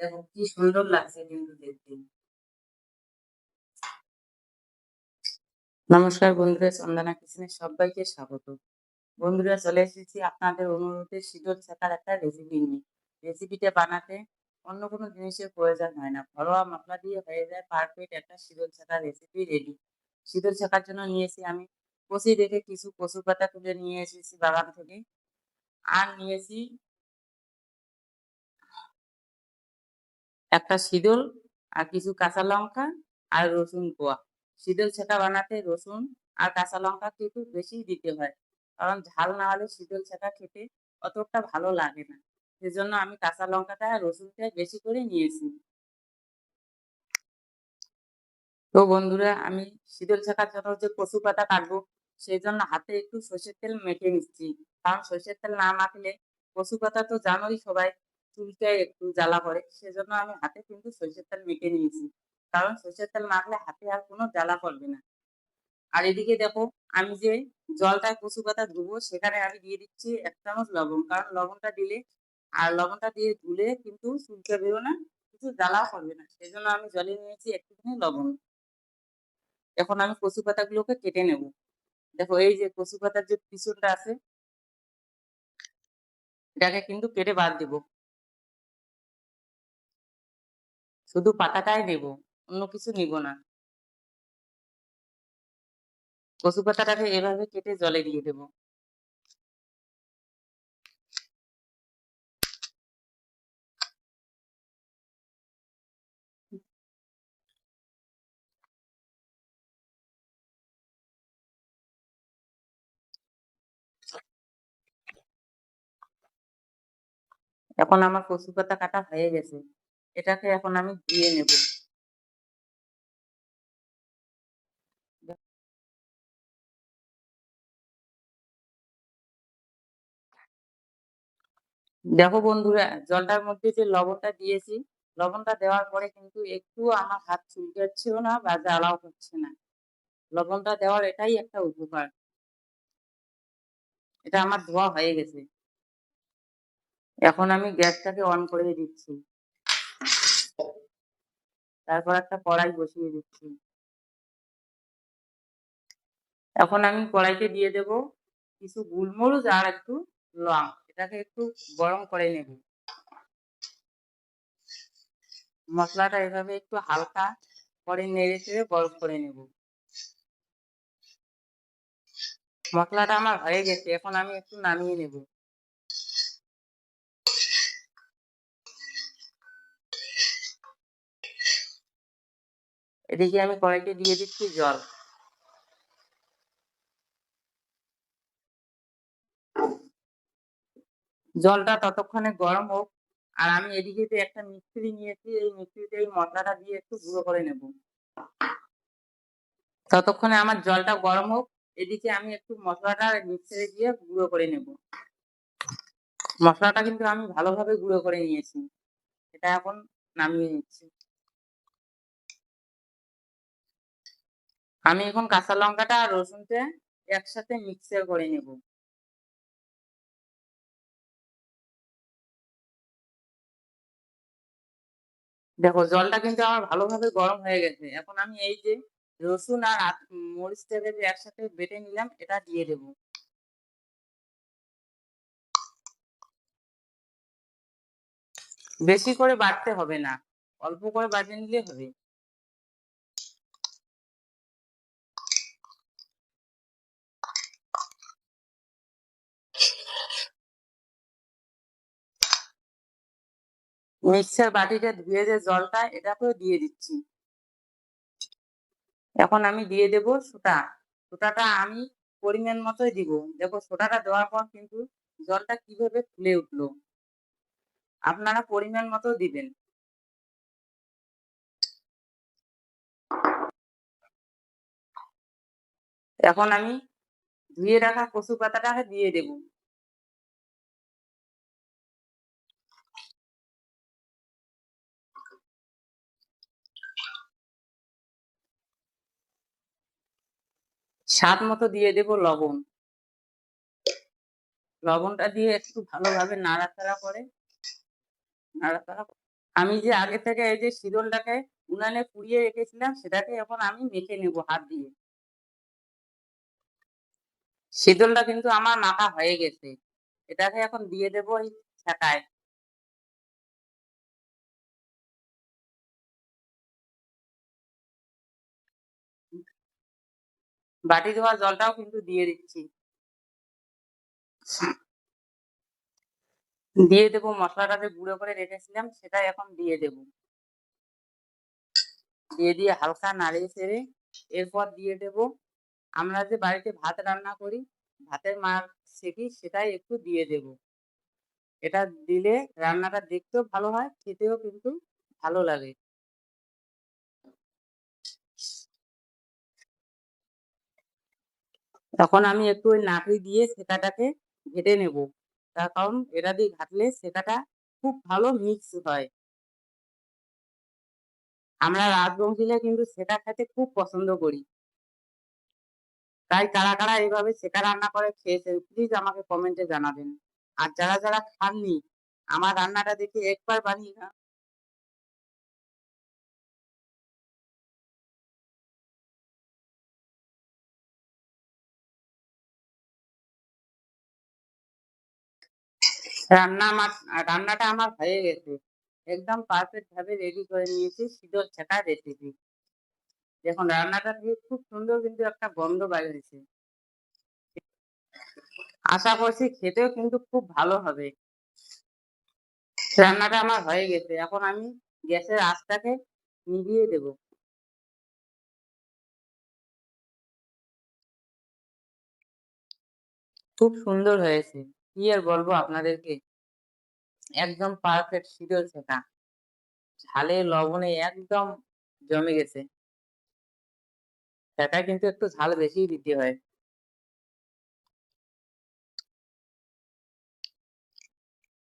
দেখো কি সুন্দর লাগছে কিন্তু দেখতে। নমস্কার বন্ধুরা, চন্দনা কিচেনে সবাইকে স্বাগত। বন্ধুরা, চলে এসেছি আপনাদের অনুরোধে শীতল শাকার একটা রেসিপি নিয়ে। রেসিপিটা বানাতে অন্য কোনো জিনিসের প্রয়োজন হয় না, ঘরোয়া মশলা দিয়ে হয়ে যায় পারফেক্ট একটা শীতল শাকার রেসিপি রেডি। শীতল শাকার জন্য নিয়েছি আমি কষি রেখে কিছু কচু পাতা তুলে নিয়ে এসেছি বাগান থেকে, আর নিয়েছি একটা শীতল, আর কিছু কাঁচা লঙ্কা আর রসুন কোয়া। শীতল ছেঁকা বানাতে রসুন আর কাঁচা লঙ্কা একটু বেশি দিতে হয়, কারণ ঝাল না হলে শীতল ছেঁকা খেতে অতটা ভালো লাগে না। সেজন্য আমি কাঁচা লঙ্কাটা আর রসুনটা বেশি করে নিয়েছি। তো বন্ধুরা, আমি শীতল ছেঁকার জন্য যে কচু পাতা কাটবো, সেই জন্য হাতে একটু সর্ষের তেল মেখে নিচ্ছি। কারণ সর্ষের তেল না মাখলে কচু পাতা তো জানোই সবাই, চুলটায় একটু জ্বালা করে। সেজন্য আমি হাতে কিন্তু সর্ষের তেল মেখে নিয়েছি, কারণ সর্ষের তেল মাখলে হাতে আর কোনো জ্বালা করবে না। আর এদিকে দেখো, আমি যে জলটায় কচু পাতা ধুবো সেখানে আমি দিয়ে দিচ্ছি 1 চামচ লবণ, কারণ লবণটা দিলে আর লবণটা দিয়ে ধুলে কিন্তু চুলকাবেও না, কিছু জ্বালাও করবে না। সেই জন্য আমি জলে নিয়েছি একটুখানি লবণ। এখন আমি কচু পাতাগুলোকে কেটে নেব। দেখো, এই যে কচু পাতার যে পিছনটা আছে, এটাকে কিন্তু কেটে বাদ দিব। শুধু পাতাটাই নেব, অন্য কিছু নিব না। কচু পাতাটাকে এভাবে কেটে জলে দিয়ে দেব। এখন আমার কচু পাতা কাটা হয়ে গেছে, এটাকে এখন আমি ধুয়ে নেব। দেখো বন্ধুরা, জলটার মধ্যে যে লবণটা দিয়েছি, লবণটা দেওয়ার পরে কিন্তু একটু আমার হাত চুলকাচ্ছেও না বা জ্বালাও হচ্ছে না। লবণটা দেওয়ার এটাই একটা উপকার। এটা আমার ধোয়া হয়ে গেছে। এখন আমি গ্যাসটাকে অন করে দিচ্ছি, তারপর একটা কড়াই বসিয়ে দিচ্ছি। এখন আমি কড়াইতে দিয়ে দেব কিছু গোলমরিচ আর একটু লং। এটাকে একটু গরম করে নেব। মশলাটা এভাবে একটু হালকা করে নেড়ে চেড়ে গরম করে নেব। মশলাটা আমার হয়ে গেছে, এখন আমি একটু নামিয়ে নেব। এদিকে আমি কড়াইতে দিয়ে দিচ্ছি জল। জলটা ততক্ষণে গরম হোক, আর আমি এদিকে যে একটা মিক্সি নিয়েছি, এই মিক্সিতে এই মশলাটা দিয়ে একটু গুঁড়ো করে নেব। ততক্ষণে আমার জলটা গরম হোক, এদিকে আমি একটু মশলাটা মিক্সিতে দিয়ে গুঁড়ো করে নেব। মশলাটা কিন্তু আমি ভালোভাবে গুঁড়ো করে নিয়েছি, এটা এখন নামিয়ে নিচ্ছি। আমি এখন কাঁচা লঙ্কাটা আর রসুনটা একসাথে মিক্সার করে নেব। দেখো, জলটা কিন্তু আমার ভালোভাবে গরম হয়ে গেছে। এখন আমি এই যে রসুন আর মরিচটাকে যে একসাথে বেটে নিলাম, এটা দিয়ে দেব। বেশি করে বাটতে হবে না, অল্প করে বাটে নিলে হবে। মিক্সার বাটিটা ধুয়ে যে জলটা, এটাকেও দিয়ে দিচ্ছি। এখন আমি দিয়ে দেব সোডা। সোডাটা আমি পরিমাণ মতোই দিব। দেখো, সোডাটা দেওয়ার পর কিন্তু জলটা কিভাবে ফুলে উঠলো। আপনারা পরিমাণ মতো দিবেন। এখন আমি ধুয়ে রাখা কচু পাতাটাকে দিয়ে দেব। স্বাদ মতো দিয়ে দেব লবণ। লবণটা দিয়ে একটু ভালোভাবে নাড়াচাড়া করে নাড়াচাড়া আমি যে আগে থেকে এই যে শীতলটাকে উনানে পুড়িয়ে রেখেছিলাম সেটাকে এখন আমি মেখে নেব হাত দিয়ে। শীতলটা কিন্তু আমার মাখা হয়ে গেছে। এটাকে এখন দিয়ে দেব এই ছ্যাঁকায়। বাটি ধোয়া জলটাও কিন্তু দিয়ে দিচ্ছি। দিয়ে দেব মসলাটা যে গুঁড়ো করে রেখেছিলাম সেটা এখন দিয়ে দেব। দিয়ে হালকা নাড়িয়ে চেড়ে এরপর দিয়ে দেব আমরা যে বাড়িতে ভাত রান্না করি, ভাতের মাড় সেকি সেটাই একটু দিয়ে দেব। এটা দিলে রান্নাটা দেখতেও ভালো হয়, খেতেও কিন্তু ভালো লাগে। তখন আমি একটু ওই নাড়ি দিয়ে সেকাটাকে ঘেঁটে নেব। তার কারণ এটা দিয়ে ঘাঁটলে সেকাটা খুব ভালো মিক্স হয়। আমরা রাজবংশীরা কিন্তু সেকা খেতে খুব পছন্দ করি। তাই কারা, কারা এভাবে সেকা রান্না করে খেয়েছেন প্লিজ আমাকে কমেন্টে জানাবেন। আর যারা, যারা খাননি আমার রান্নাটা দেখে একবার বানিয়ে খান। রান্নাটা আমার হয়ে গেছে। একদম পারফেক্ট ভাবে রেডি করে নিয়েছি শীতল ছেঁকার রেসিপি। দেখুন রান্নাটা থেকে খুব সুন্দর কিন্তু একটা গন্ধ বাইরেছে। আশা করছি খেতেও কিন্তু খুব ভালো হবে। রান্নাটা আমার হয়ে গেছে। এখন আমি গ্যাসের আঁচটাকে নিভিয়ে দেব। খুব সুন্দর হয়েছে। কি আর বলবো আপনাদেরকে? একদম পারফেক্ট শীতল ছেঁকা। ঝালে লবণে একদম জমে গেছে। ছেঁকায় কিন্তু একটু ঝাল বেশিই দিতে হয়।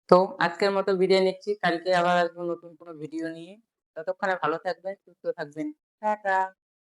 তো আজকের মতো বিদায় নিচ্ছি। কালকে আবার আসবো নতুন কোনো ভিডিও নিয়ে। ততক্ষণে ভালো থাকবেন, সুস্থ থাকবেন। টাটা।